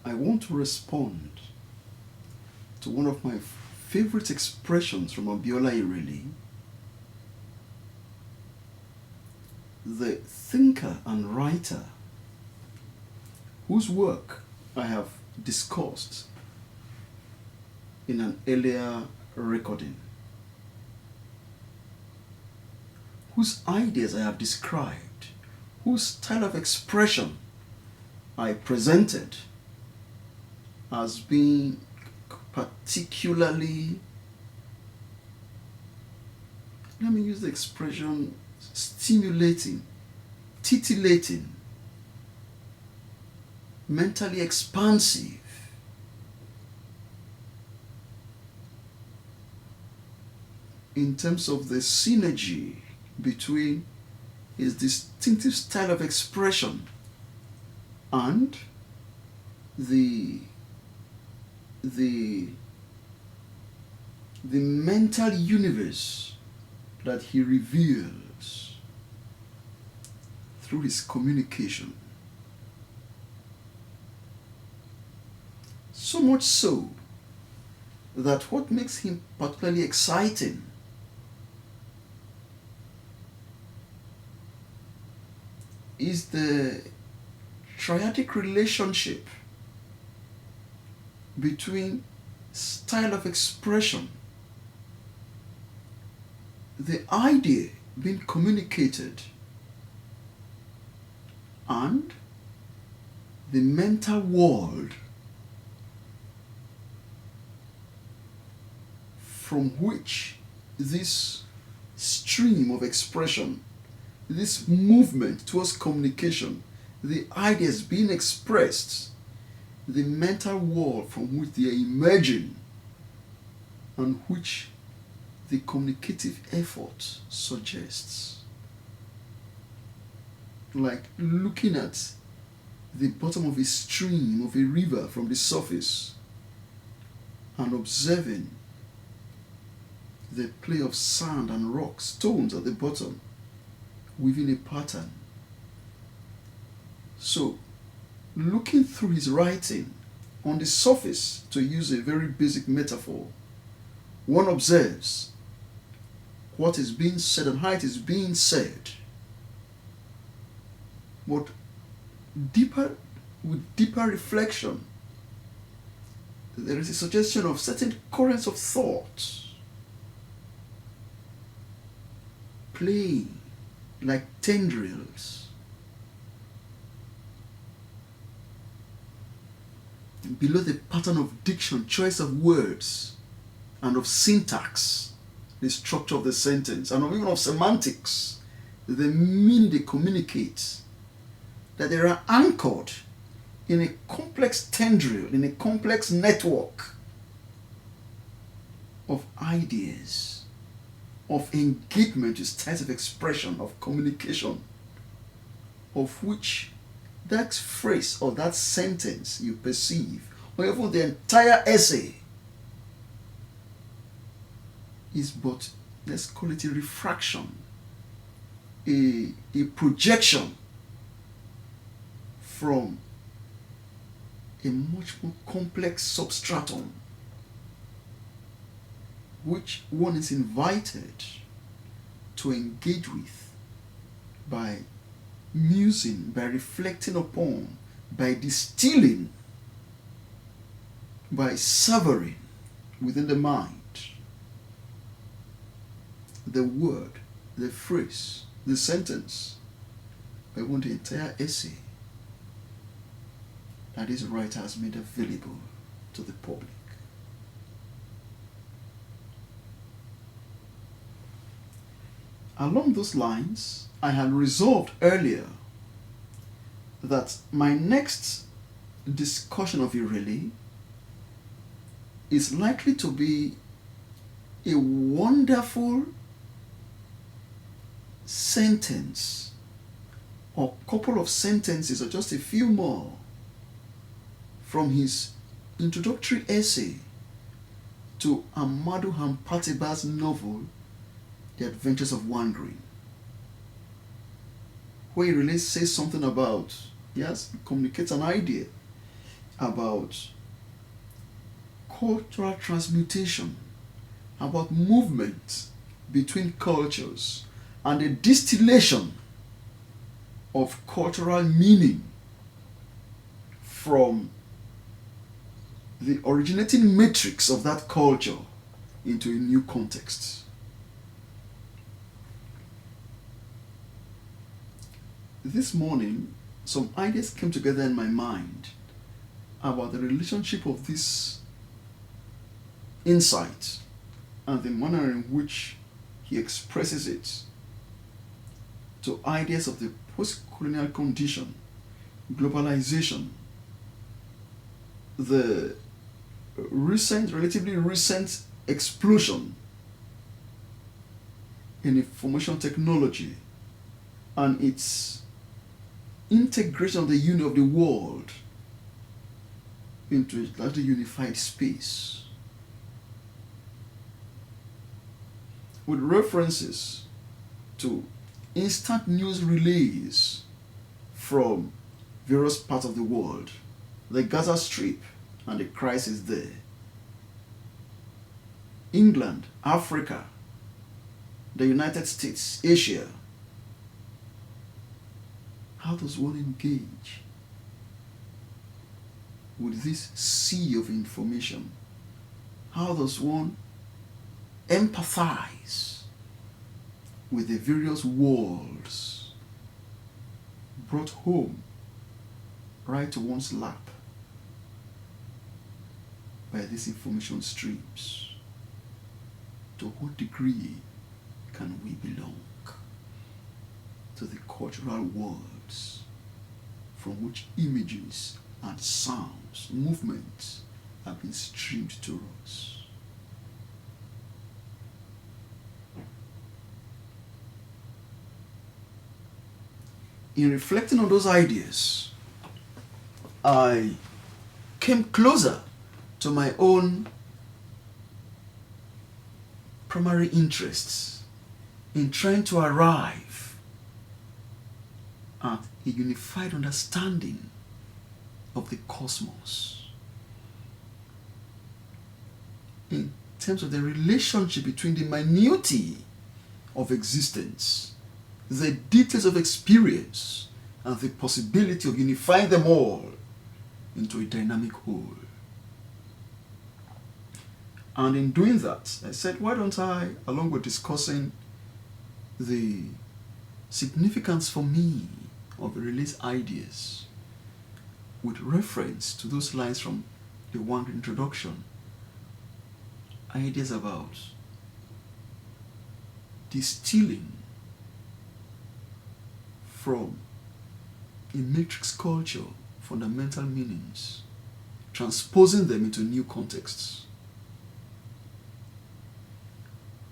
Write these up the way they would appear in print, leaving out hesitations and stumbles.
I want to respond to one of my favorite expressions from Abiola Irele, the thinker and writer whose work I have discussed in an earlier recording, whose ideas I have described, whose style of expression I presented as being particularly, let me use the expression, stimulating, titillating, mentally expansive, in terms of the synergy between his distinctive style of expression and the mental universe that he reveals through his communication. So much so that what makes him particularly exciting is the triadic relationship between style of expression, the idea being communicated, and the mental world from which this stream of expression, this movement towards communication, the ideas being expressed, the mental world from which they are emerging, and which the communicative effort suggests. Like looking at the bottom of a stream, of a river from the surface, and observing the play of sand and rocks, stones at the bottom, within a pattern. So, looking through his writing, on the surface, to use a very basic metaphor, one observes what is being said and how it is being said. But with deeper reflection, there is a suggestion of certain currents of thought playing like tendrils below the pattern of diction, choice of words, and of syntax, the structure of the sentence, and even of semantics, the meaning they communicate, that they are anchored in a complex tendril, in a complex network of ideas, of engagement with styles of expression, of communication, of which that phrase or that sentence you perceive, or even the entire essay, is but, let's call it a refraction, a projection from a much more complex substratum, which one is invited to engage with by musing, by reflecting upon, by distilling, by savoring within the mind the word, the phrase, the sentence, by even the entire essay that this writer has made available to the public. Along those lines, I had resolved earlier that my next discussion of Irele is likely to be a wonderful sentence, or couple of sentences, or just a few more, from his introductory essay to Amadou Hampatiba's novel, The Adventures of Wandering, where he really says something about, yes, he communicates an idea, about cultural transmutation, about movement between cultures, and the distillation of cultural meaning from the originating matrix of that culture into a new context. This morning, some ideas came together in my mind about the relationship of this insight and the manner in which he expresses it to ideas of the post-colonial condition, globalization, the relatively recent explosion in information technology and its integration of the world into a largely unified space, with references to instant news relays from various parts of the world, the Gaza Strip and the crisis there, England, Africa, the United States, Asia. How does one engage with this sea of information? How does one empathize with the various worlds brought home right to one's lap by these information streams? To what degree can we belong to the cultural worlds from which images and sounds, movements have been streamed to us? In reflecting on those ideas, I came closer to my own primary interests in trying to arrive at a unified understanding of the cosmos in terms of the relationship between the minutiae of existence, the details of experience, and the possibility of unifying them all into a dynamic whole. And in doing that, I said, why don't I, along with discussing the significance for me of the released ideas, with reference to those lines from the one introduction, ideas about distilling from a matrix culture fundamental meanings, transposing them into new contexts.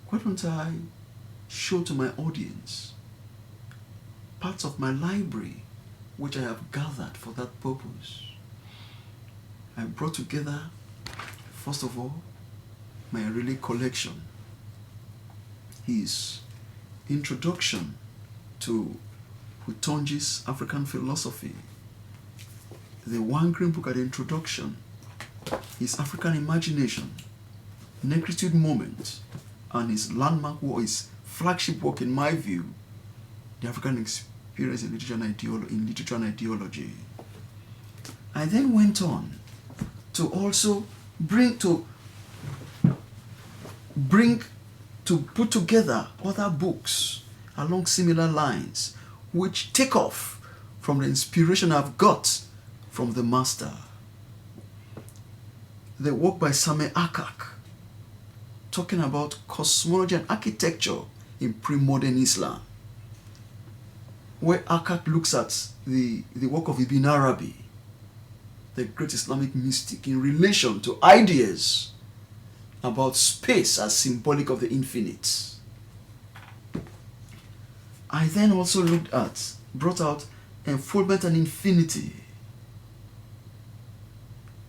Why don't I show to my audience parts of my library which I have gathered for that purpose? I brought together, first of all, my Irele collection, his introduction to Utonji's African philosophy, the one green book at the introduction, his African imagination, Negritude Moment, and his landmark work, his flagship work in my view, The African Experience in Literature and Ideology. I then went on to also put together other books along similar lines, which take off from the inspiration I've got from the master. The work by Same Akak, talking about cosmology and architecture in pre-modern Islam, where Akak looks at the work of Ibn Arabi, the great Islamic mystic, in relation to ideas about space as symbolic of the infinite. I then also brought out Enfoldment and Infinity,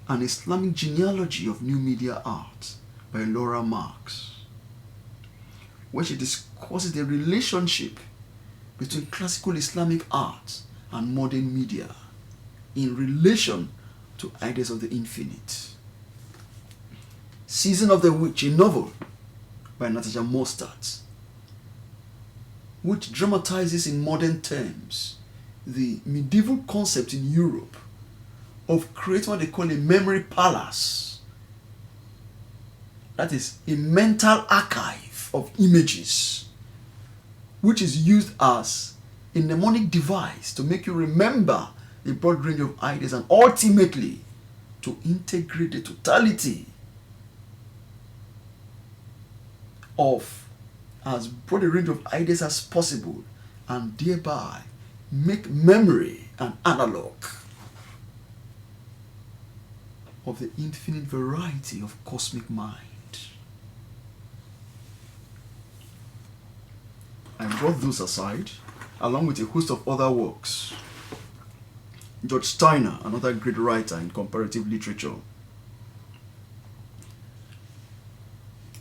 an Islamic genealogy of new media art by Laura Marx, where she discusses the relationship between classical Islamic art and modern media in relation to ideas of the infinite. Season of the Witch, a novel by Natasha Mostert, which dramatizes in modern terms the medieval concept in Europe of creating what they call a memory palace. That is a mental archive of images, which is used as a mnemonic device to make you remember a broad range of ideas and ultimately to integrate the totality of as broad a range of ideas as possible and thereby make memory an analog of the infinite variety of cosmic mind. I brought those aside along with a host of other works. George Steiner, another great writer in comparative literature.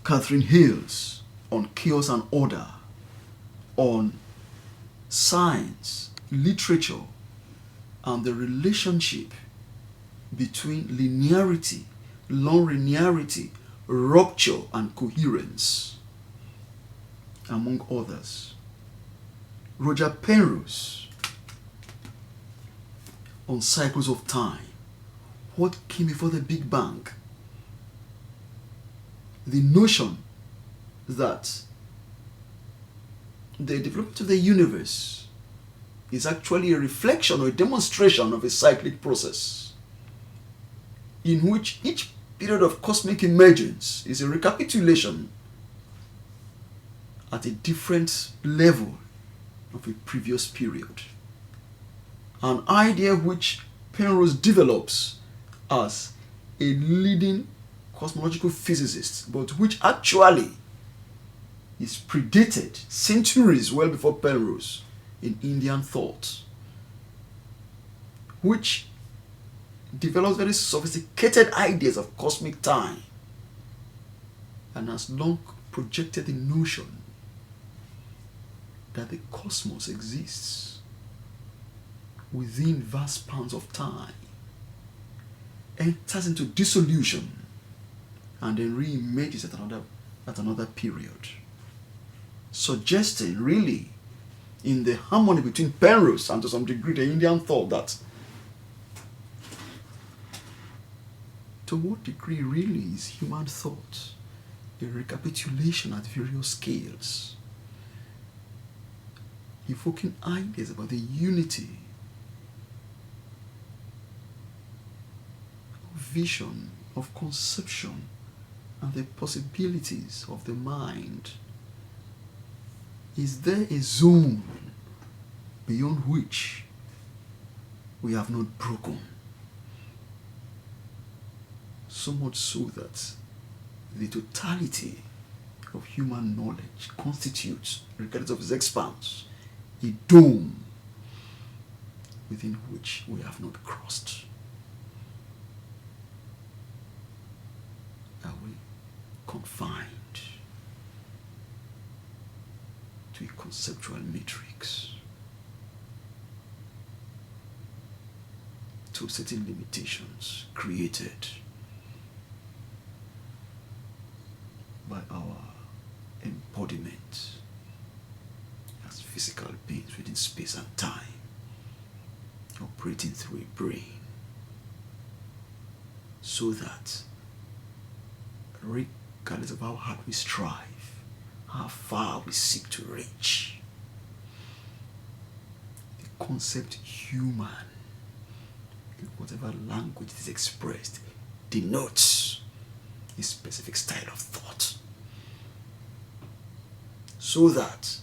Catherine Hales on chaos and order, on science, literature, and the relationship between linearity, non-linearity, rupture, and coherence, among others. Roger Penrose on cycles of time. What came before the Big Bang? The notion that the development of the universe is actually a reflection or a demonstration of a cyclic process in which each period of cosmic emergence is a recapitulation at a different level of a previous period. An idea which Penrose develops as a leading cosmological physicist, but which actually is predated centuries well before Penrose in Indian thought, which develops very sophisticated ideas of cosmic time and has long projected the notion that the cosmos exists within vast spans of time, enters into dissolution, and then re-emerges at another period, suggesting really in the harmony between Penrose and to some degree the Indian thought that to what degree really is human thought a recapitulation at various scales, evoking ideas about the unity of vision, of conception, and the possibilities of the mind. Is there a zone beyond which we have not broken? So much so that the totality of human knowledge constitutes, regardless of its expanse, a dome within which we have not crossed. Are we confined to a conceptual matrix, to certain limitations created by our embodiment as physical beings within space and time, operating through a brain, so that regardless of how hard we strive, how far we seek to reach, the concept human, in whatever language it is expressed, denotes a specific style of thought, so that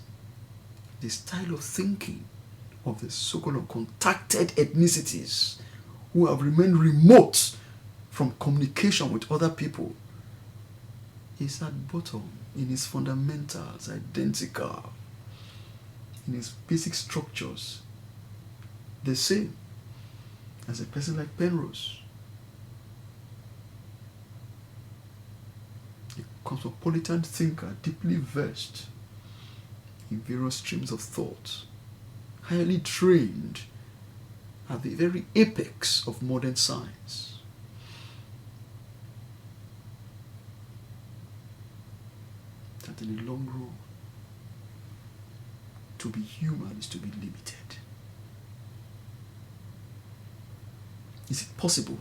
the style of thinking of the so-called uncontacted ethnicities who have remained remote from communication with other people is at bottom, in its fundamentals, identical, in its basic structures, the same as a person like Penrose. A cosmopolitan thinker, deeply versed in various streams of thought, highly trained at the very apex of modern science. That in the long run, to be human is to be limited. Is it possible,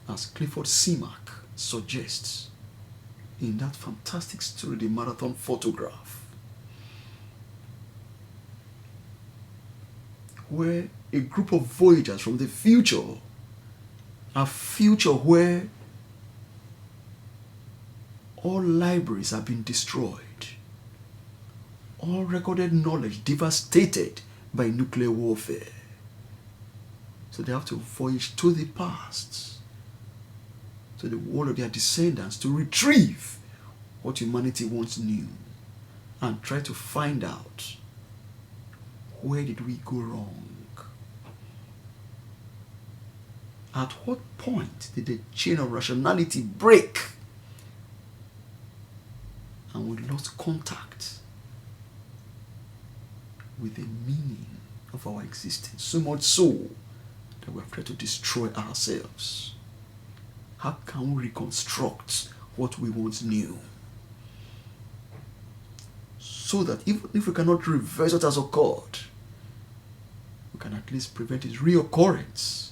as Clifford Seamark suggests in that fantastic story, The Marathon Photograph, where a group of voyagers from the future, a future where all libraries have been destroyed, all recorded knowledge devastated by nuclear warfare. So they have to voyage to the past, to the world of their descendants, to retrieve what humanity once knew and try to find out, where did we go wrong? At what point did the chain of rationality break and we lost contact with the meaning of our existence? So much so that we have tried to destroy ourselves. How can we reconstruct what we once knew? So that even if we cannot reverse what has occurred, we can at least prevent its reoccurrence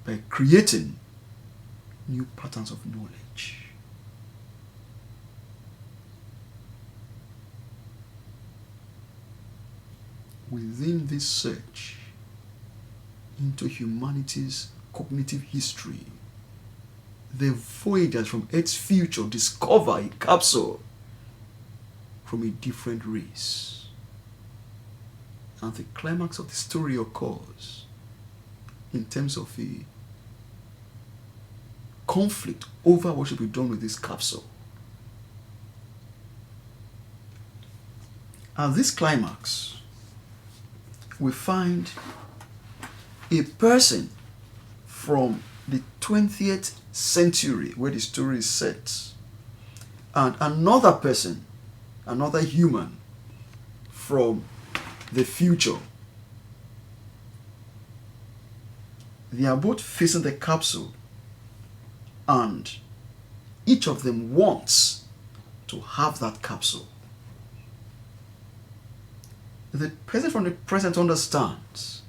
by creating new patterns of knowledge. Within this search into humanity's cognitive history, the voyagers from Earth's future discover a capsule from a different race. And the climax of the story occurs in terms of a conflict over what should be done with this capsule. At this climax, we find a person from the 20th century where the story is set, and another person, another human from the future. They are both facing the capsule, and each of them wants to have that capsule. The person from the present understands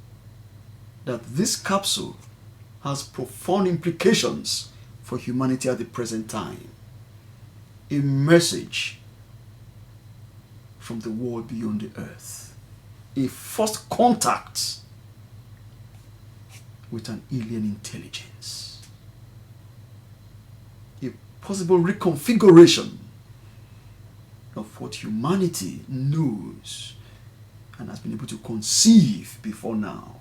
that this capsule has profound implications for humanity at the present time. A message from the world beyond the earth. A first contact with an alien intelligence. A possible reconfiguration of what humanity knows and has been able to conceive before now.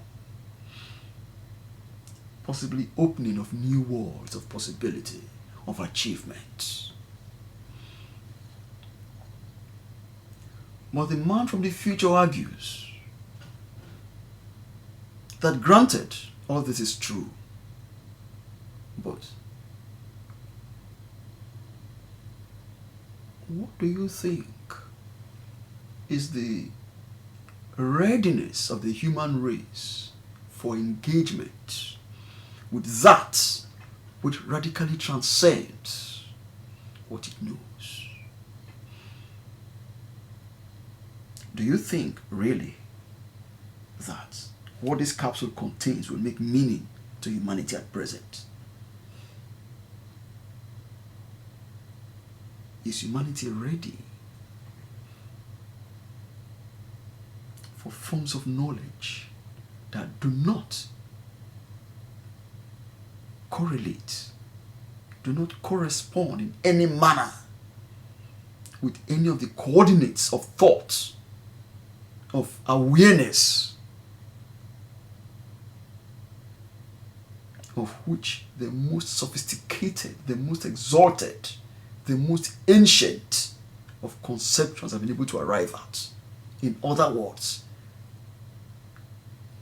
Possibly opening of new worlds of possibility, of achievement. But the man from the future argues that granted all this is true, but what do you think is the readiness of the human race for engagement with that which radically transcends what it knows? Do you think really that what this capsule contains will make meaning to humanity at present? Is humanity ready for forms of knowledge that do not correlate, do not correspond in any manner with any of the coordinates of thought, of awareness, of which the most sophisticated, the most exalted, the most ancient of conceptions have been able to arrive at? In other words,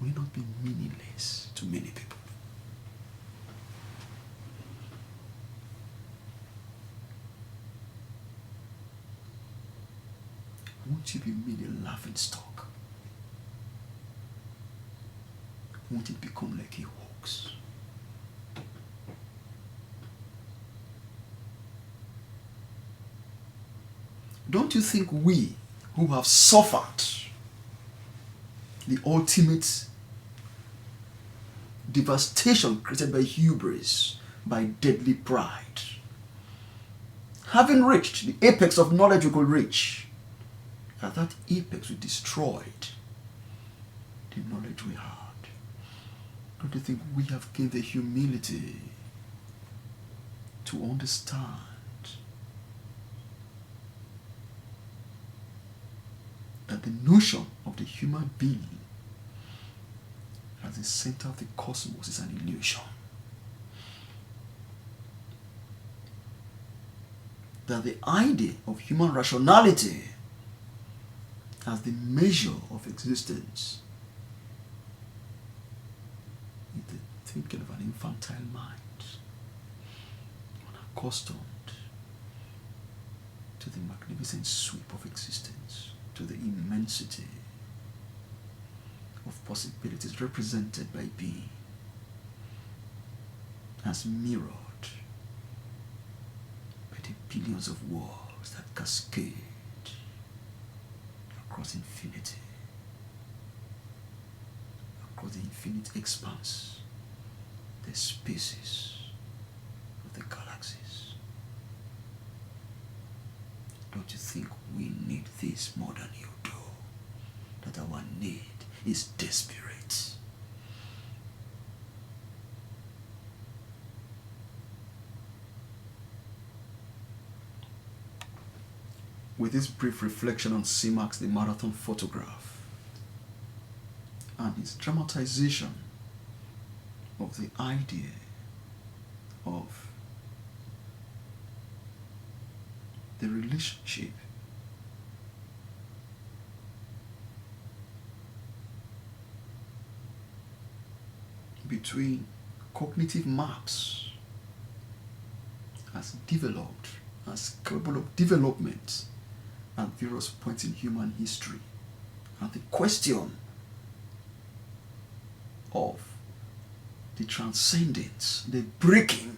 will not be meaningless to many people. Won't you be made a laughing stock? won't it become like a hoax? Don't you think we who have suffered the ultimate devastation created by hubris, by deadly pride, having reached the apex of knowledge we could reach, at that apex we destroyed the knowledge we had? Don't you think we have gained the humility to understand that the notion of the human being as the center of the cosmos is an illusion? That the idea of human rationality as the measure of existence is the thinking of an infantile mind, unaccustomed to the magnificent sweep of existence, to the immensity of possibilities represented by being, as mirrored by the billions of worlds that cascade across infinity, across the infinite expanse, the spaces of the galaxies. Don't you think we need this more than you do? That our need is desperate. With this brief reflection on C-Max, the marathon photograph, and its dramatization of the idea of the relationship between cognitive maps as developed, as capable of development at various points in human history, and the question of the transcendence, the breaking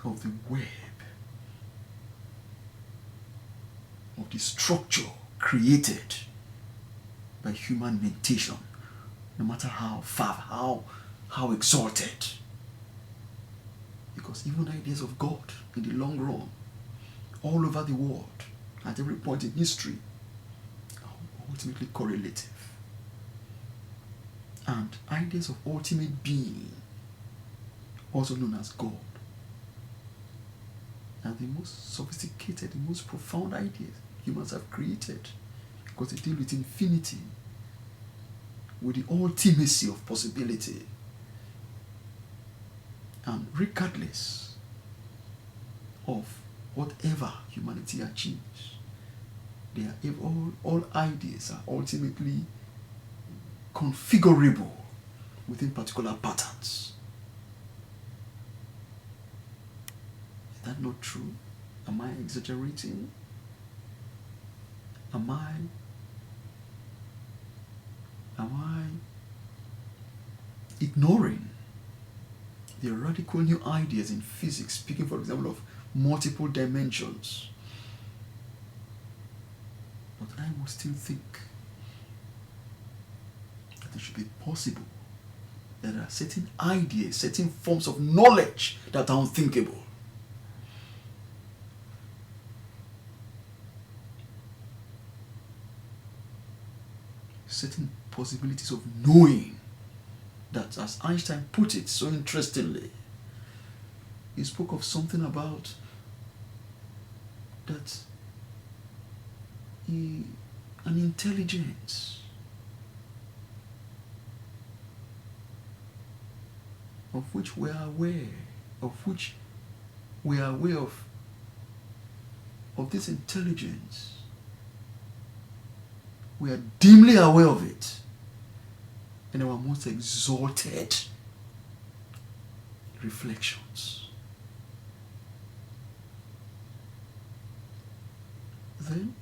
of the web, of the structure created by human mentation, no matter how far, how exalted. Because even ideas of God in the long run, all over the world, at every point in history, are ultimately correlative. And ideas of ultimate being, also known as God, are the most sophisticated, the most profound ideas humans have created, because they deal with infinity, with the ultimacy of possibility. And regardless of whatever humanity achieves, they are all ideas are ultimately configurable within particular patterns. Is that not true? Am I exaggerating? Am I ignoring the radical new ideas in physics, speaking, for example, of multiple dimensions? But I would still think that it should be possible that there are certain ideas, certain forms of knowledge that are unthinkable. Certain possibilities of knowing that, as Einstein put it so interestingly, he spoke of something about that an intelligence of which we are aware, of this intelligence. We are dimly aware of it in our most exalted reflections. Then,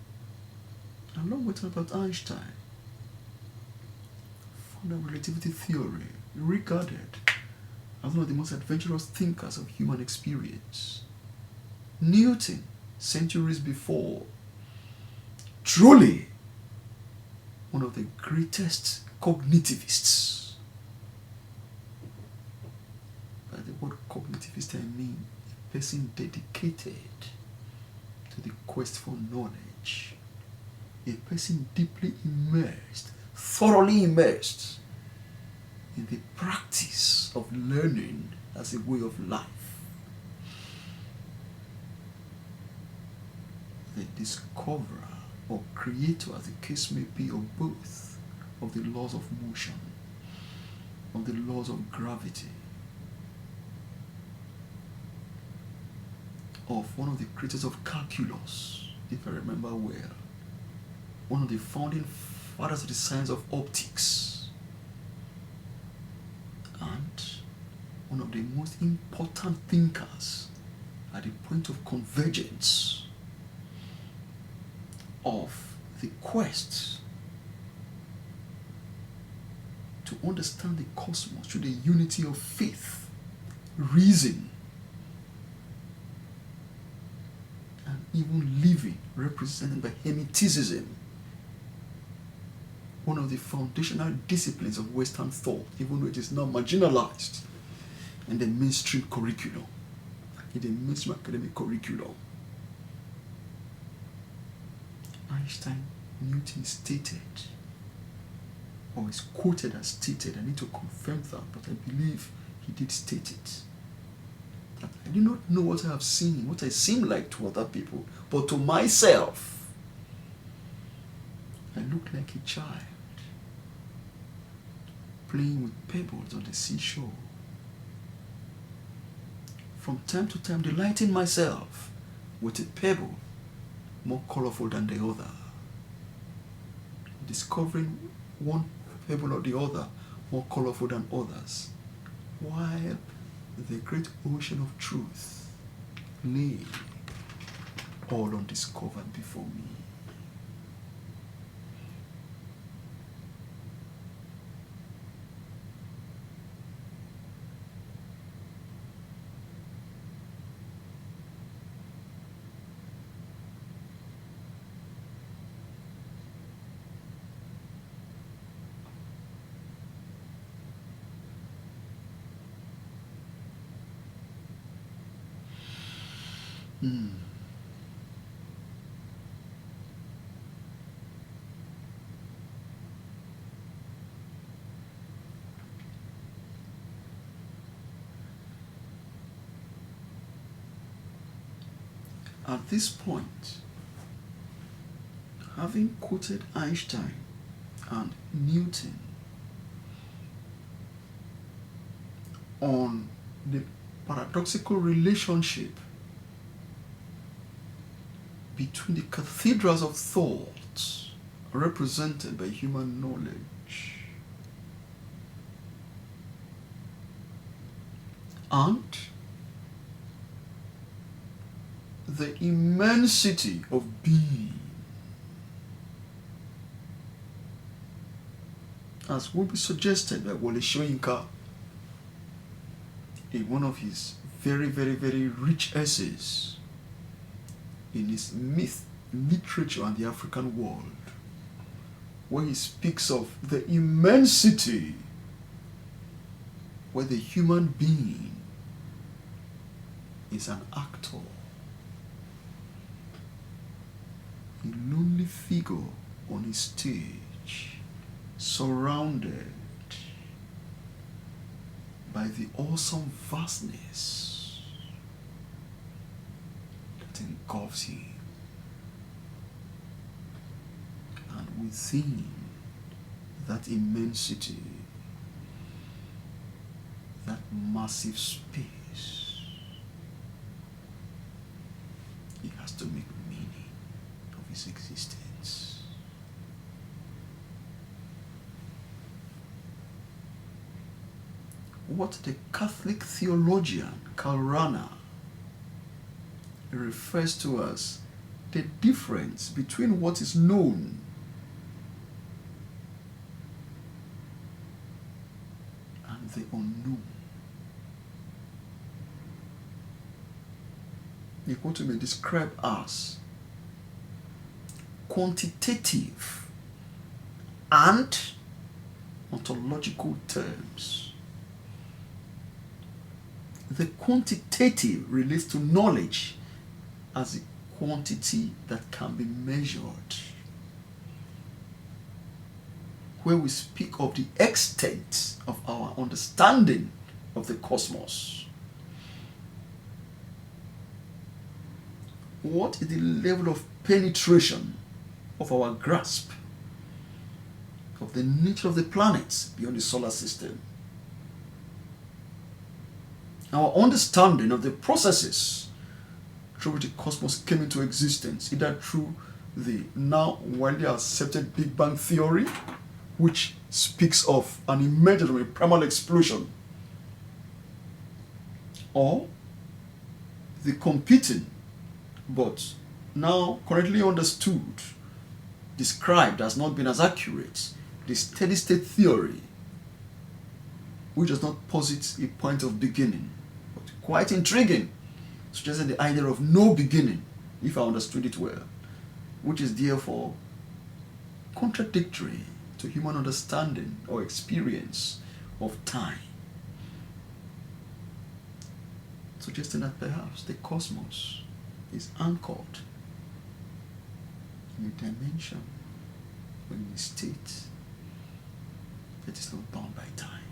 Along with Albert Einstein, founder of relativity theory, regarded as one of the most adventurous thinkers of human experience. Newton, centuries before, truly one of the greatest cognitivists. By the word cognitivist, I mean a person dedicated to the quest for knowledge, a person deeply immersed, thoroughly immersed in the practice of learning as a way of life. The discoverer or creator, as the case may be, of both of the laws of motion, of the laws of gravity, of one of the creators of calculus, if I remember well, one of the founding fathers of the science of optics, and one of the most important thinkers at the point of convergence of the quest to understand the cosmos through the unity of faith, reason, and even living, represented by Hermeticism, one of the foundational disciplines of Western thought, even though it is now marginalized in the mainstream curriculum, in the mainstream academic curriculum. Einstein, Newton stated, or is quoted as stated, I need to confirm that, but I believe he did state it, that I do not know what I have seen, what I seem like to other people, but to myself, I look like a child playing with pebbles on the seashore. From time to time, delighting myself with a pebble more colorful than the other, discovering one pebble or the other more colorful than others, while the great ocean of truth lay all undiscovered before me. At this point, having quoted Einstein and Newton on the paradoxical relationship between the cathedrals of thought represented by human knowledge and the immensity of being, as will be suggested by Wole Soyinka in one of his very, very, very rich essays in his myth, literature, and the African world, where he speaks of the immensity where the human being is an actor, a lonely figure on a stage, surrounded by the awesome vastness that engulfs him, and within that immensity, that massive space, he has to make meaning of his existence. What the Catholic theologian Karl Rahner refers to as the difference between what is known the unknown. What we may describe as quantitative and ontological terms. The quantitative relates to knowledge as a quantity that can be measured, where we speak of the extent of our understanding of the cosmos. What is the level of penetration of our grasp of the nature of the planets beyond the solar system? Our understanding of the processes through which the cosmos came into existence, either through the now widely accepted Big Bang theory, which speaks of an emergence from a primal explosion, or the competing but now currently understood, described as not being as accurate, the steady state theory, which does not posit a point of beginning, but quite intriguing, suggesting the idea of no beginning, if I understood it well, which is therefore contradictory to human understanding or experience of time, suggesting that perhaps the cosmos is anchored in a dimension or in a state that is not bound by time.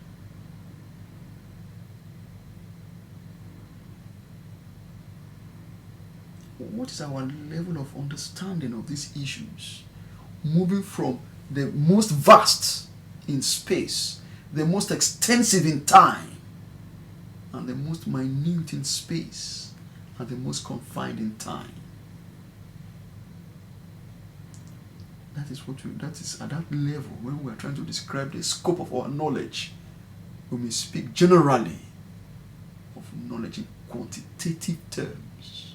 What is our level of understanding of these issues, moving from the most vast in space, the most extensive in time, and the most minute in space, and the most confined in time? That is at that level when we are trying to describe the scope of our knowledge. We may speak generally of knowledge in quantitative terms.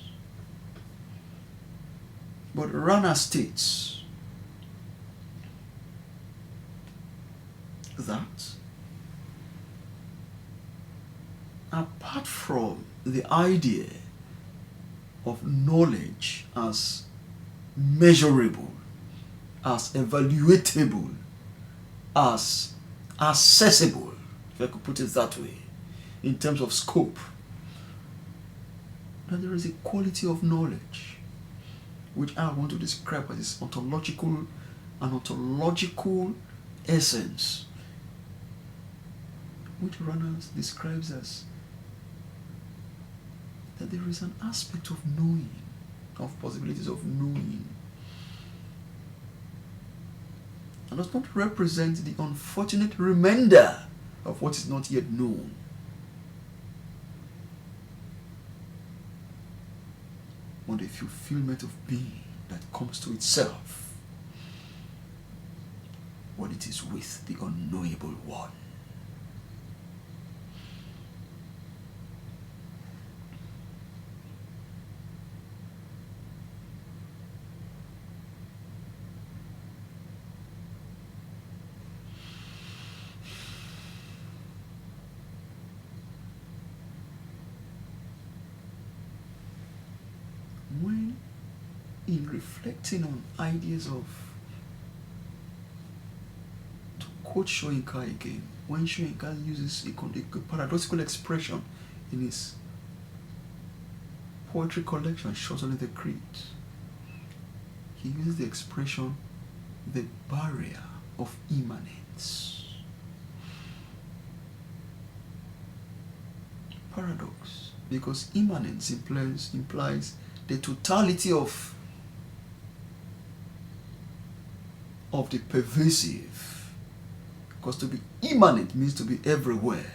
But Rana states that apart from the idea of knowledge as measurable, as evaluatable, as accessible, if I could put it that way, in terms of scope, that there is a quality of knowledge which I want to describe as its ontological essence, which Rana describes as that there is an aspect of knowing, of possibilities of knowing, and does not represent the unfortunate remainder of what is not yet known. Or the fulfillment of being that comes to itself when it is with the unknowable one. When, in reflecting on ideas of, to quote Soyinka again, when Soyinka uses a paradoxical expression in his poetry collection, Short Only the Creed, he uses the expression, the barrier of immanence. Paradox, because immanence implies the totality of the pervasive, because to be immanent means to be everywhere.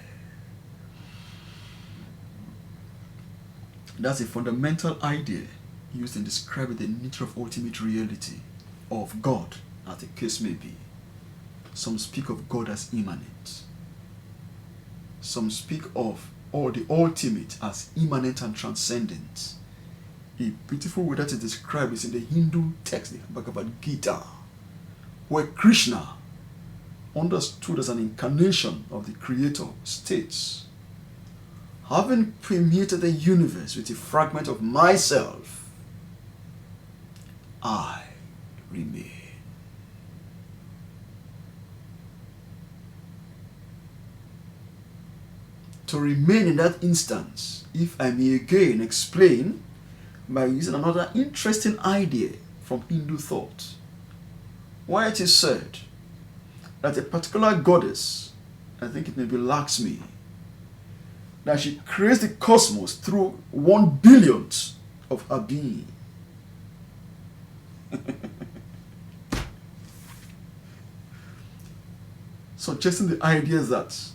That's a fundamental idea used in describing the nature of ultimate reality, of God, as the case may be. Some speak of God as immanent. Some speak of the ultimate as immanent and transcendent. A beautiful way that is described is in the Hindu text, the Bhagavad Gita, where Krishna understood as an incarnation of the Creator, states, having permeated the universe with a fragment of myself, I remain. To remain in that instance, if I may again explain by using another interesting idea from Hindu thought, where it is said that a particular goddess, I think it may be Lakshmi, that she creates the cosmos through 1/100000th of her being. Suggesting the idea that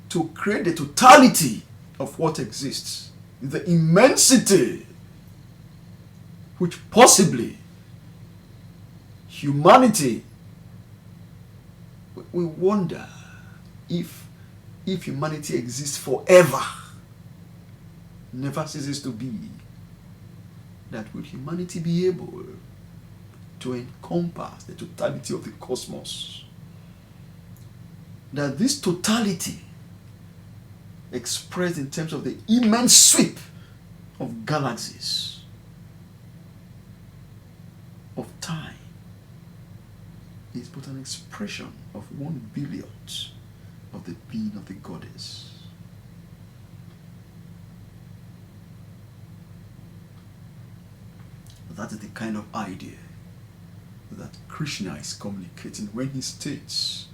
to create the totality of what exists, the immensity which possibly humanity, we wonder if humanity exists forever, never ceases to be, that will humanity be able to encompass the totality of the cosmos? That this totality, expressed in terms of the immense sweep of galaxies, of time, is but an expression of 1/100000th of the being of the goddess. That is the kind of idea that Krishna is communicating when he states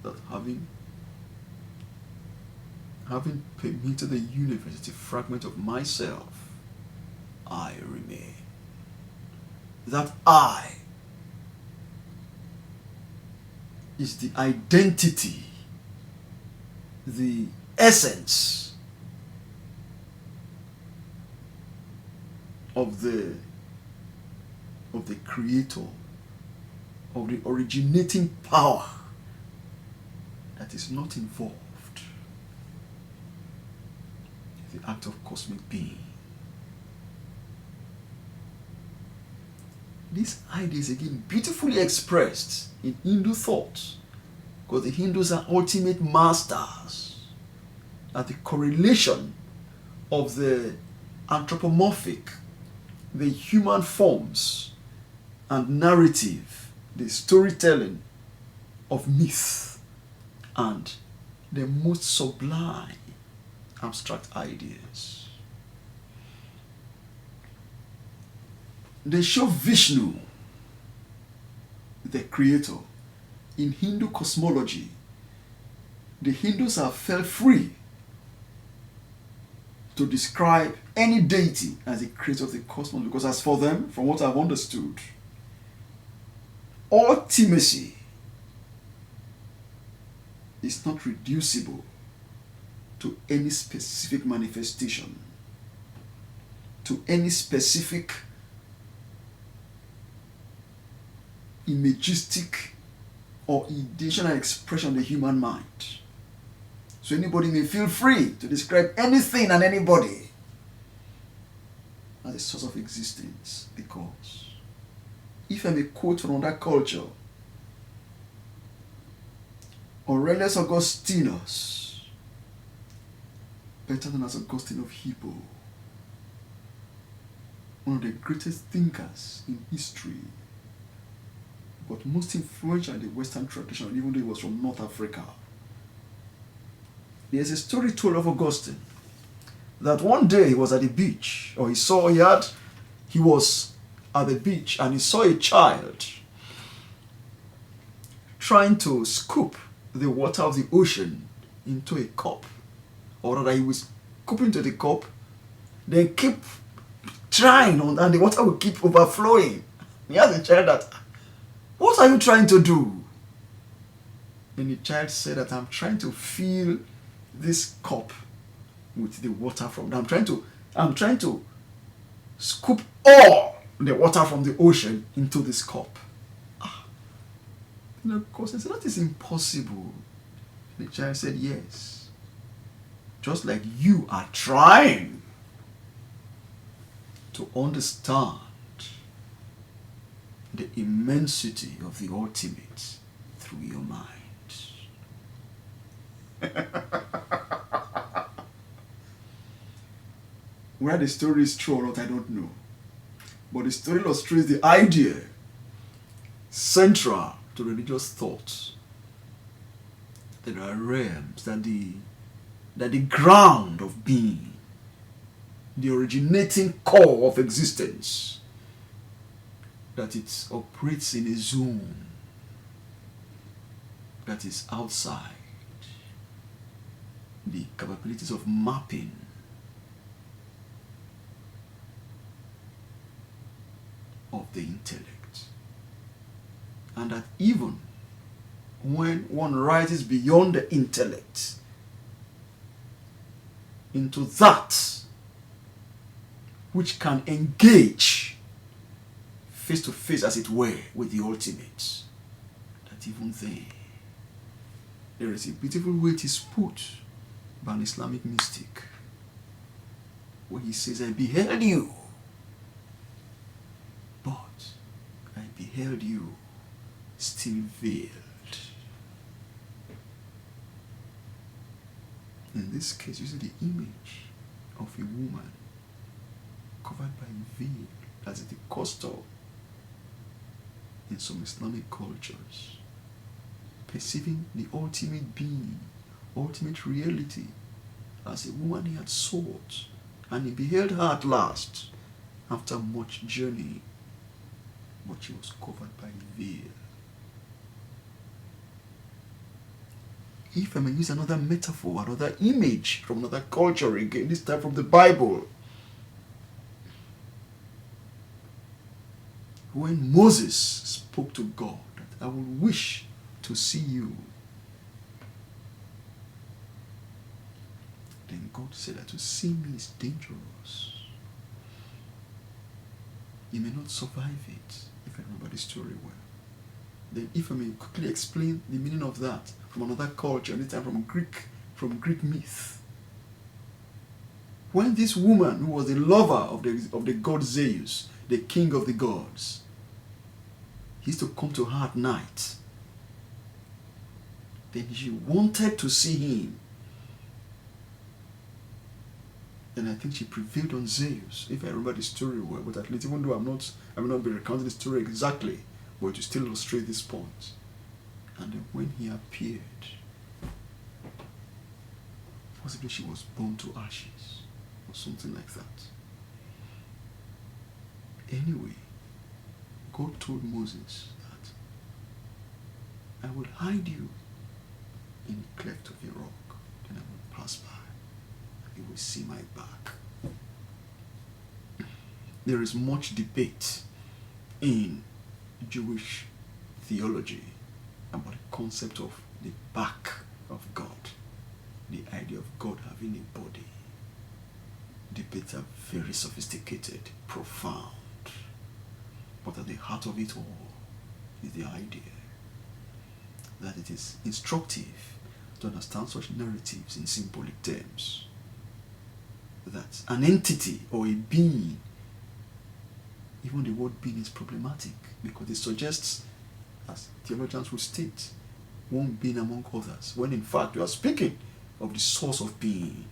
that having permitted the universe as a fragment of myself, I remain. That I is the identity, the essence of the Creator, of the originating power that is not involved in the act of cosmic being. This idea is again beautifully expressed in Hindu thought, because the Hindus are ultimate masters at the correlation of the anthropomorphic, the human forms and narrative, the storytelling of myth, and the most sublime abstract ideas. They show Vishnu, the Creator, in Hindu cosmology. The Hindus have felt free to describe any deity as the creator of the cosmos, because as for them, from what I've understood, ultimacy is not reducible to any specific manifestation, to any specific imagistic or ideational expression of the human mind. So anybody may feel free to describe anything and anybody as a source of existence, because if I may quote from another culture, Aurelius Augustinus, better known as Augustine of Hippo, one of the greatest thinkers in history, but most influential in the Western tradition, even though he was from North Africa. There's a story told of Augustine that one day he was at the beach, or he was at the beach and he saw a child trying to scoop the water of the ocean into a cup, or rather he was scooping into the cup, then keep trying on, and the water will keep overflowing. He asked the child that, "What are you trying to do?" And the child said that, "I'm trying to fill this cup with the water from it. I'm trying to scoop all the water from the ocean into this cup." And of course, I said, "That is impossible." The child said, "Yes, just like you are trying to understand the immensity of the ultimate through your mind. Where the story is true or not, I don't know. But the story illustrates the idea central to religious thought. There are realms that the ground of being, the originating core of existence, that it operates in a zone that is outside the capabilities of mapping of the intellect. And that even when one rises beyond the intellect into that which can engage face to face, as it were, with the ultimate, that even there is a beautiful way it is put by an Islamic mystic, where he says, I beheld you, but I beheld you still veiled. In this case, you see the image of a woman covered by a veil. That's the custom in some Islamic cultures. Perceiving the ultimate being, ultimate reality, as a woman he had sought, and he beheld her at last after much journey, but she was covered by a veil. If I may use another metaphor, another image from another culture again, this time from the Bible. When Moses spoke to God, that I would wish to see you, then God said that to see me is dangerous. You may not survive it, if I remember the story well. Then if I may quickly explain the meaning of that from another culture, this time from Greek myth. When this woman, who was the lover of the god Zeus, the king of the gods, he used to come to her at night. Then she wanted to see him. Then I think she prevailed on Zeus, if I remember the story well. But at least, even though I will not be recounting the story exactly, but to still illustrate this point. And then when he appeared, possibly she was burned to ashes, or something like that. Anyway, God told Moses that I will hide you in the cleft of a rock, then I will pass by, and you will see my back. There is much debate in Jewish theology about the concept of the back of God, the idea of God having a body. Debates are very sophisticated, profound, but at the heart of it all is the idea that it is instructive to understand such narratives in symbolic terms. That an entity or a being, even the word being is problematic because it suggests, as theologians would state, one being among others, when in fact you are speaking of the source of being,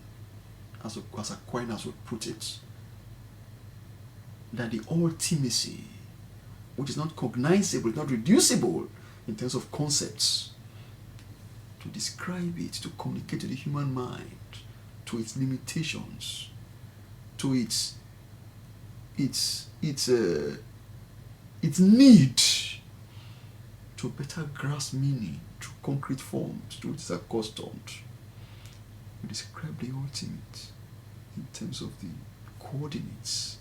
as Aquinas would put it. That the ultimacy, which is not cognizable, not reducible in terms of concepts, to describe it, to communicate to the human mind, to its limitations, to its need to better grasp meaning through concrete forms to which it is accustomed. We describe the ultimate in terms of the coordinates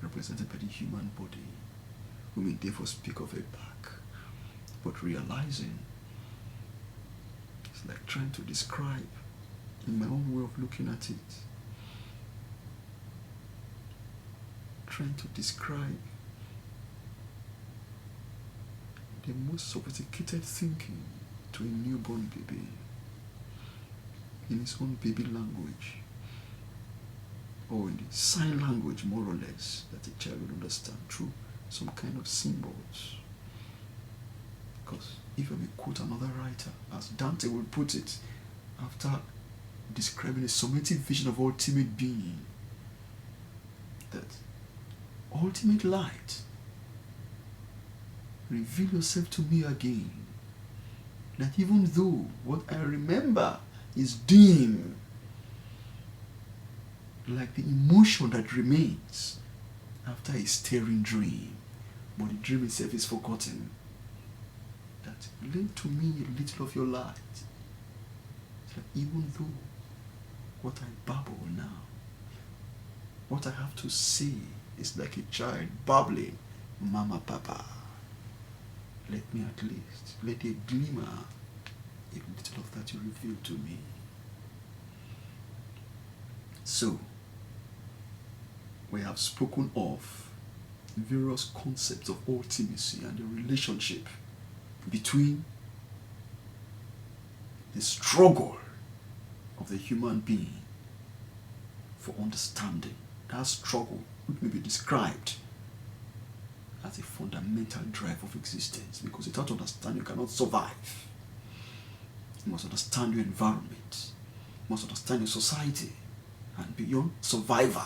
represented by the human body. We may therefore speak of a back, but realizing it's like trying to describe, in my own way of looking at it, trying to describe the most sophisticated thinking to a newborn baby in his own baby language, or in the sign language, more or less, that a child will understand through some kind of symbols. Because if I may quote another writer, as Dante would put it, after describing a summative vision of ultimate being, that ultimate light, reveal yourself to me again, that even though what I remember is dim, like the emotion that remains after a stirring dream, but the dream itself is forgotten, that lend to me a little of your light, that even though what I babble now, what I have to say is like a child babbling, Mama, Papa, let me at least, let a glimmer, a little of that you reveal to me. So, we have spoken of various concepts of ultimacy and the relationship between the struggle of the human being for understanding. That struggle may be described as a fundamental drive of existence, because without understanding you cannot survive. You must understand your environment, you must understand your society, and beyond survivor,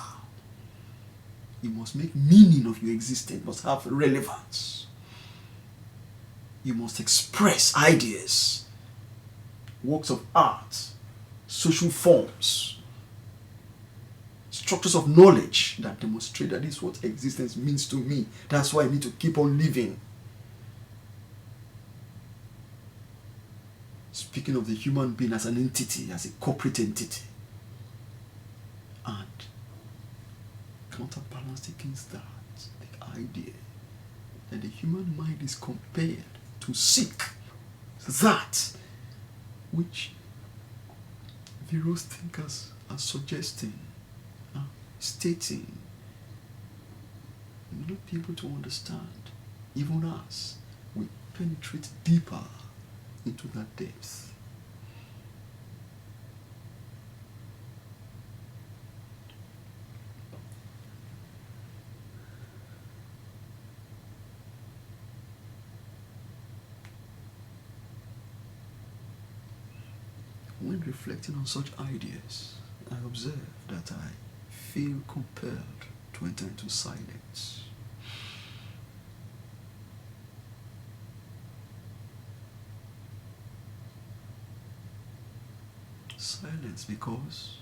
you must make meaning of your existence, you must have relevance. You must express ideas, works of art, social forms, structures of knowledge that demonstrate that this is what existence means to me. That's why I need to keep on living. Speaking of the human being as an entity, as a corporate entity, and counterbalanced against that, the idea that the human mind is compelled to seek that which various thinkers are suggesting, stating, we will not be able to understand, even as we penetrate deeper into that depth. When reflecting on such ideas, I observe that I feel compelled to enter into silence. Silence because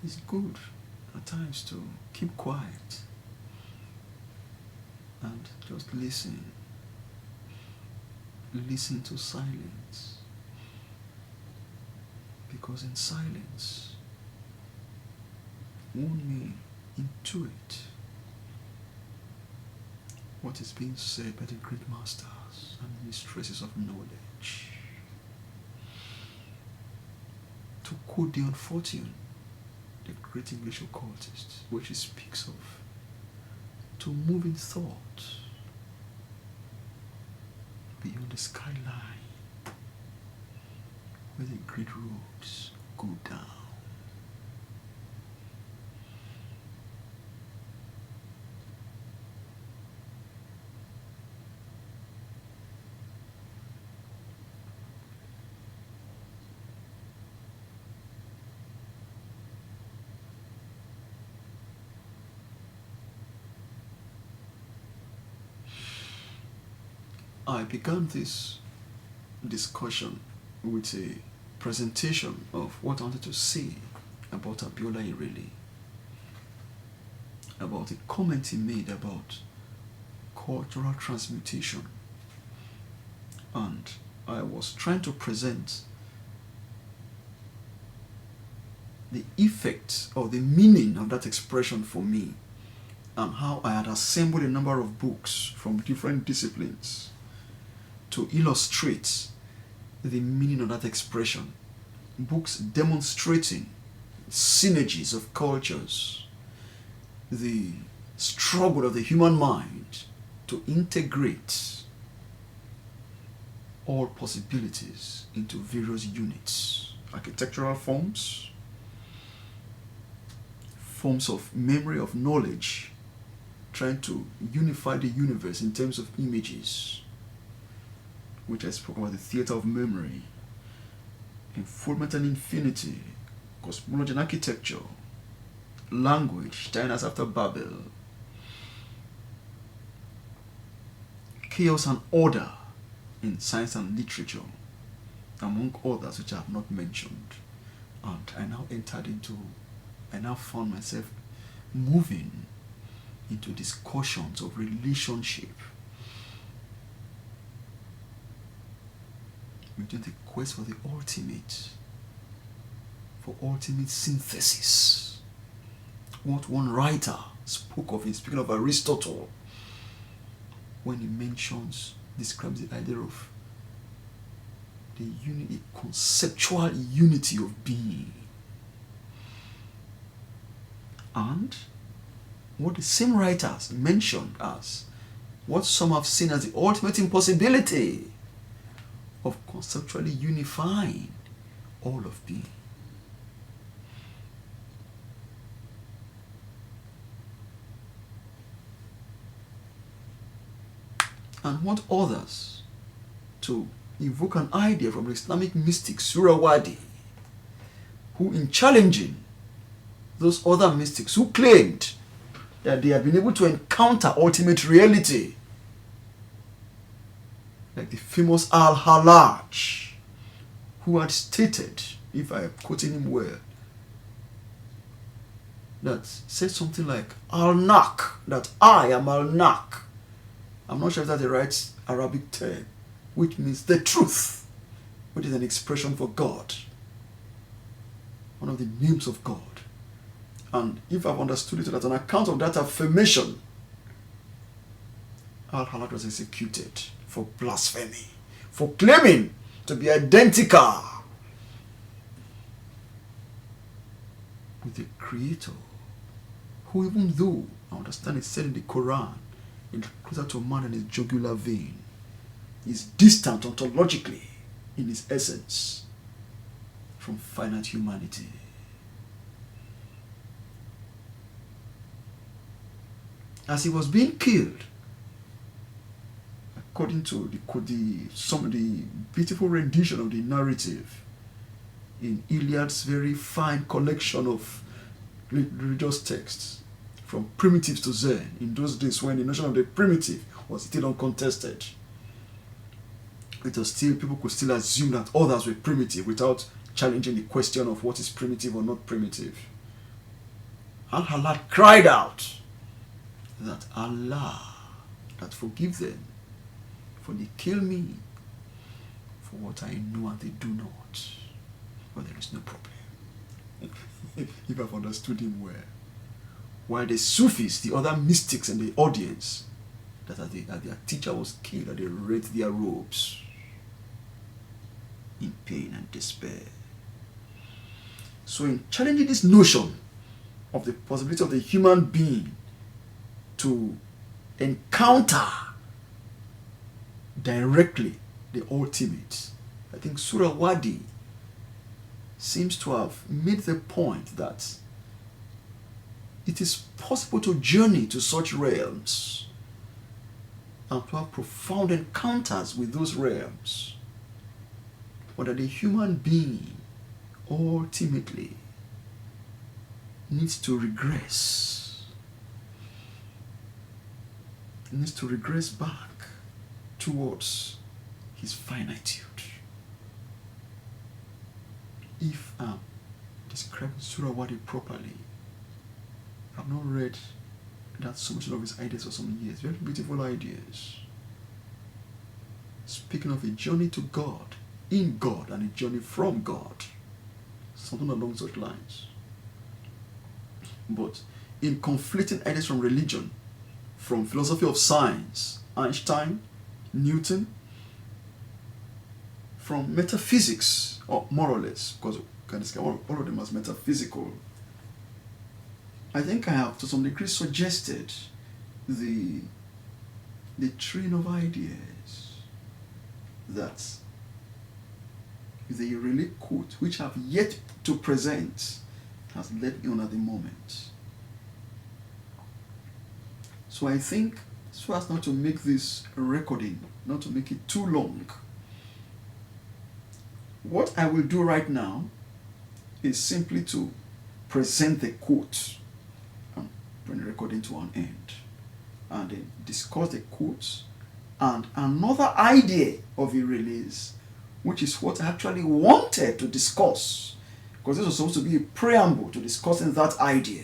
it's good at times to keep quiet and just listen. Listen to silence. Because in silence, one may intuit what is being said by the great masters and mistresses of knowledge. To quote the unfortunate, the great English occultist, which he speaks of, to move in thought beyond the skyline, where the great roads go down. I began this discussion with a presentation of what I wanted to say about Abiola Irele, about a comment he made about cultural transmutation, and I was trying to present the effect or the meaning of that expression for me, and how I had assembled a number of books from different disciplines to illustrate the meaning of that expression. Books demonstrating synergies of cultures, the struggle of the human mind to integrate all possibilities into various units, architectural forms, forms of memory, of knowledge, trying to unify the universe in terms of images, which I spoke about, the theater of memory, enfoldment and infinity, cosmology and architecture, language, China's after Babel, chaos and order in science and literature, among others which I have not mentioned. And I now found myself moving into discussions of relationship between the quest for the ultimate, for ultimate synthesis. What one writer spoke of in speaking of Aristotle, when he describes the idea of the conceptual unity of being. And what the same writers mentioned as what some have seen as the ultimate impossibility of conceptually unifying all of being. And what others, to evoke an idea from the Islamic mystic Surawadi, who in challenging those other mystics who claimed that they had been able to encounter ultimate reality, like the famous Al-Halaj, who had stated, if I am quoting him well, that said something like Al-Nak, that I am Al-Nak. I'm not sure if that's the right Arabic term, which means the truth, which is an expression for God, one of the names of God. And if I've understood it, that on account of that affirmation, Al-Halaj was executed for blasphemy, for claiming to be identical with the Creator, who, even though I understand it's said in the Quran, is closer to man in his jugular vein, is distant ontologically in his essence from finite humanity. As he was being killed, according to some of the beautiful rendition of the narrative in Iliad's very fine collection of religious texts, from primitives to Zen, in those days when the notion of the primitive was still uncontested. It was still, people could still assume that others were primitive without challenging the question of what is primitive or not primitive. Al-Halaj cried out that Allah, that forgive them, for they kill me for what I know and they do not. But there is no problem. If I've understood him well. While the Sufis, the other mystics in the audience, that as their teacher was killed, that they rent their robes in pain and despair. So in challenging this notion of the possibility of the human being to encounter directly the ultimate, I think Surawadi seems to have made the point that it is possible to journey to such realms and to have profound encounters with those realms, but that the human being ultimately needs to regress. He needs to regress back towards his finitude. If I'm describing Surawadi properly, I've not read that summation of his ideas for some years. Very beautiful ideas. Speaking of a journey to God, in God, and a journey from God. Something along such lines. But in conflicting ideas from religion, from philosophy of science, Einstein, Newton, from metaphysics, or more or less, because we can describe all of them as metaphysical, I think I have to some degree suggested the train of ideas that they really quote, which have yet to present, has led me on at the moment. So I think, so as not to make this recording, not to make it too long, what I will do right now is simply to present the quote and bring the recording to an end, and then discuss the quotes and another idea of Irele's, which is what I actually wanted to discuss, because this was supposed to be a preamble to discussing that idea.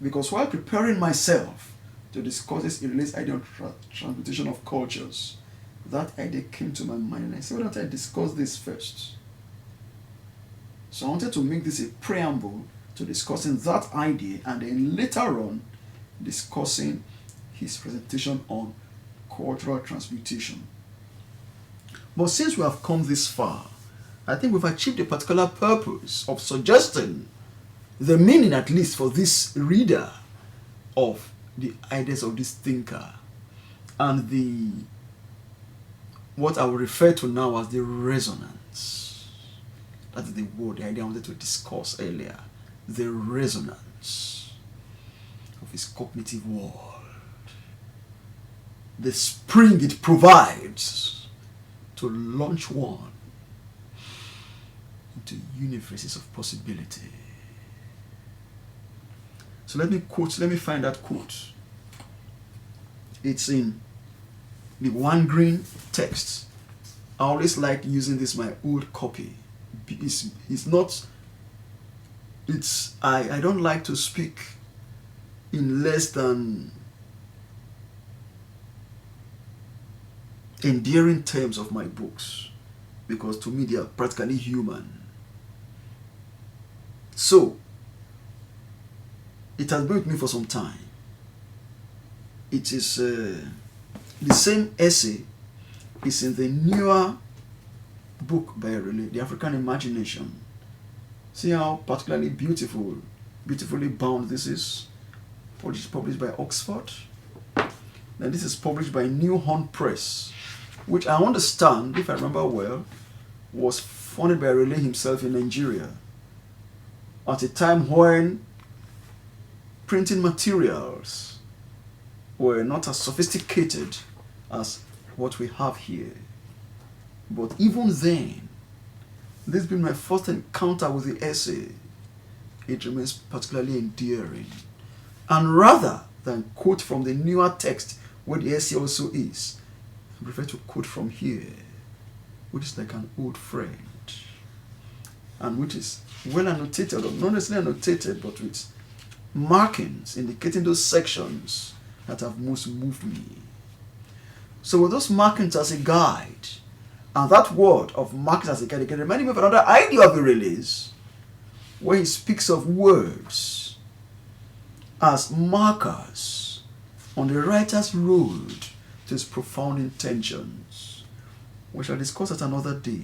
Because while preparing myself to discuss this Irele's idea of transmutation of cultures, that idea came to my mind, and I said, why don't I discuss this first? So I wanted to make this a preamble to discussing that idea, and then later on discussing his presentation on cultural transmutation. But since we have come this far, I think we've achieved a particular purpose of suggesting the meaning, at least for this reader, of the ideas of this thinker, and the what I will refer to now as the resonance. That is the word, the idea I wanted to discuss earlier. The resonance of his cognitive world. The spring it provides to launch one into universes of possibility. So let me find that quote. It's in the one green text. I always like using this, my old copy. I don't like to speak in less than endearing terms of my books, because to me they are practically human. So it has been with me for some time. It is the same essay is in the newer book by Irele, The African Imagination. See how particularly beautifully bound this is. Published by Oxford. Then this is published by New Horn Press, which I understand, if I remember well, was founded by Irele himself in Nigeria at a time when printing materials were not as sophisticated as what we have here. But even then, this being my first encounter with the essay, it remains particularly endearing. And rather than quote from the newer text where the essay also is, I prefer to quote from here, which is like an old friend, and which is well annotated, or not necessarily annotated, but with markings indicating those sections that have most moved me. So with those markings as a guide, and that word of markings as a guide, again, reminding me of another idea of Irele's, where he speaks of words as markers on the writer's road to his profound intentions. We shall discuss at another day.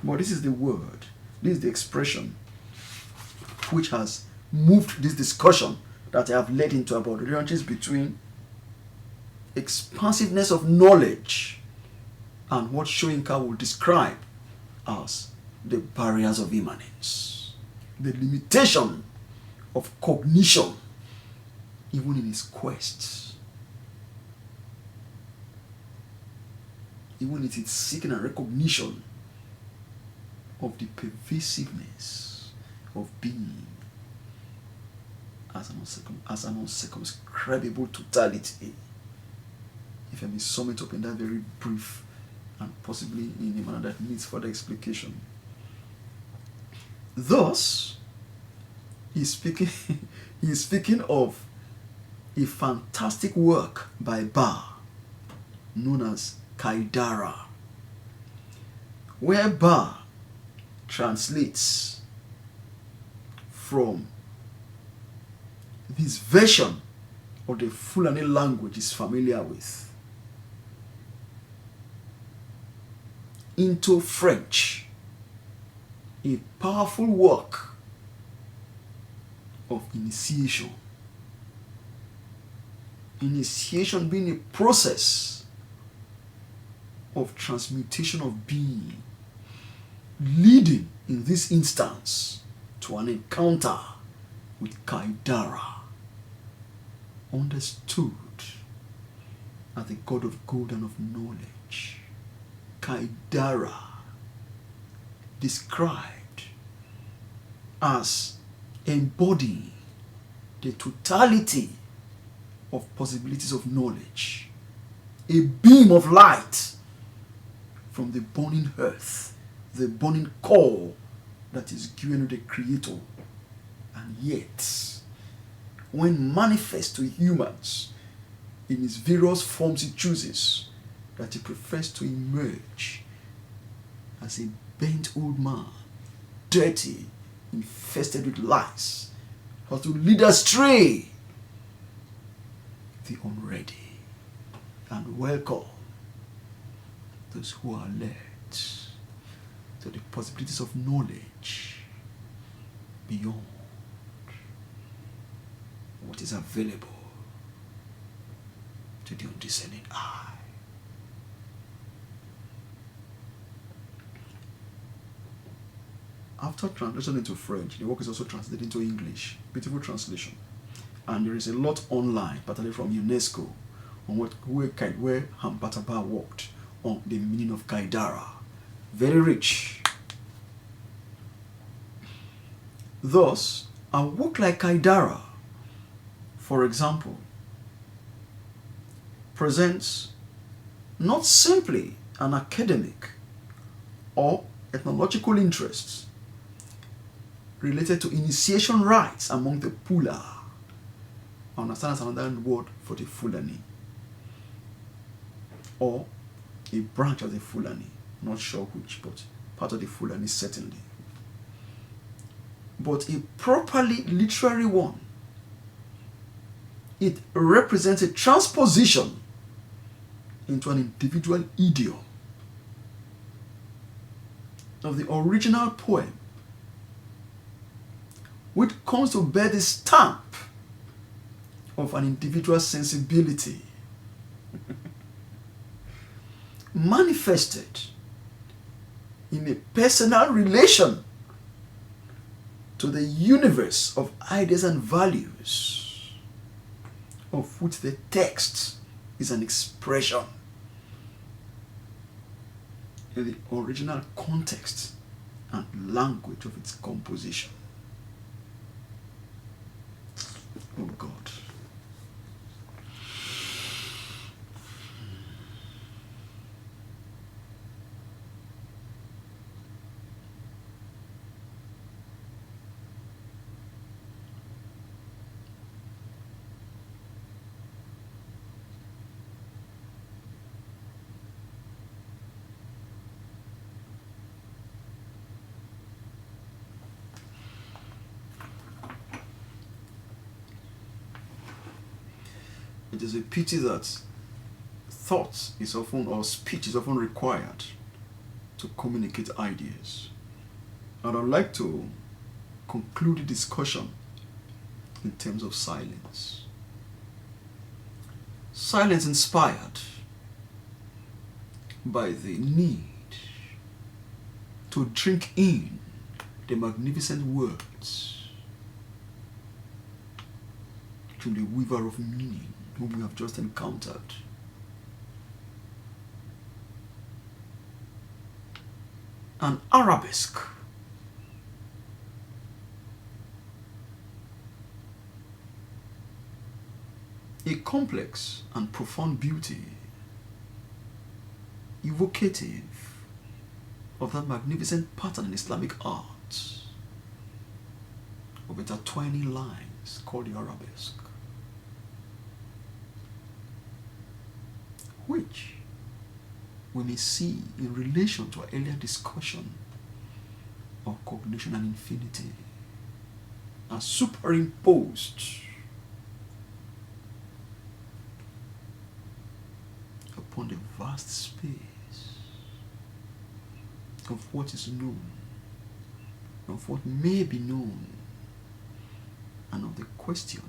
But this is the word, this is the expression which has moved this discussion that I have led into about the relationships between expansiveness of knowledge and what Soyinka will describe as the barriers of immanence, the limitation of cognition, even in his quest, even in its seeking and recognition of the pervasiveness of being as an uncircumscribable totality. If I may sum it up in that very brief and possibly in a manner that needs further explication. Thus, he is speaking of a fantastic work by Ba known as Kaidara, where Ba translates from this version of the Fulani language he's familiar with into French, a powerful work of initiation. Initiation being a process of transmutation of being, leading in this instance to an encounter with Kaidara, understood as the God of gold and of knowledge. Kaidara, described as embodying the totality of possibilities of knowledge, a beam of light from the burning earth, the burning core that is given to the Creator. And yet, when manifest to humans in his various forms he chooses, that he prefers to emerge as a bent old man, dirty, infested with lies, how to lead astray the unready and welcome those who are led to the possibilities of knowledge beyond what is available to the undiscerning eye. After translation into French, the work is also translated into English. Beautiful translation. And there is a lot online, particularly from UNESCO, on where Hambataba worked on the meaning of Kaidara. Very rich. Thus, a work like Kaidara, for example, presents not simply an academic or ethnological interests related to initiation rites among the Pula. I understand that's another word for the Fulani, or a branch of the Fulani, not sure which, but part of the Fulani certainly. But a properly literary one. It represents a transposition into an individual idiom of the original poem, which comes to bear the stamp of an individual sensibility manifested in a personal relation to the universe of ideas and values, of which the text is an expression in the original context and language of its composition. Oh God. It is a pity that thought is often, or speech is often required to communicate ideas. And I'd like to conclude the discussion in terms of silence. Silence inspired by the need to drink in the magnificent words from the weaver of meaning whom we have just encountered. An arabesque, a complex and profound beauty, evocative of that magnificent pattern in Islamic art of intertwining lines called the arabesque, which we may see in relation to our earlier discussion of cognition and infinity are superimposed upon the vast space of what is known, of what may be known, and of the question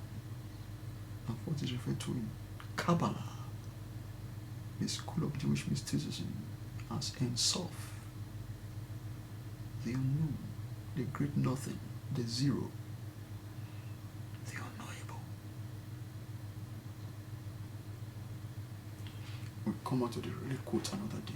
of what is referred to in Kabbalah, the school of Jewish mysticism, as Ein Sof, the unknown, the great nothing, the zero, the unknowable. We'll come out to the really quote another day.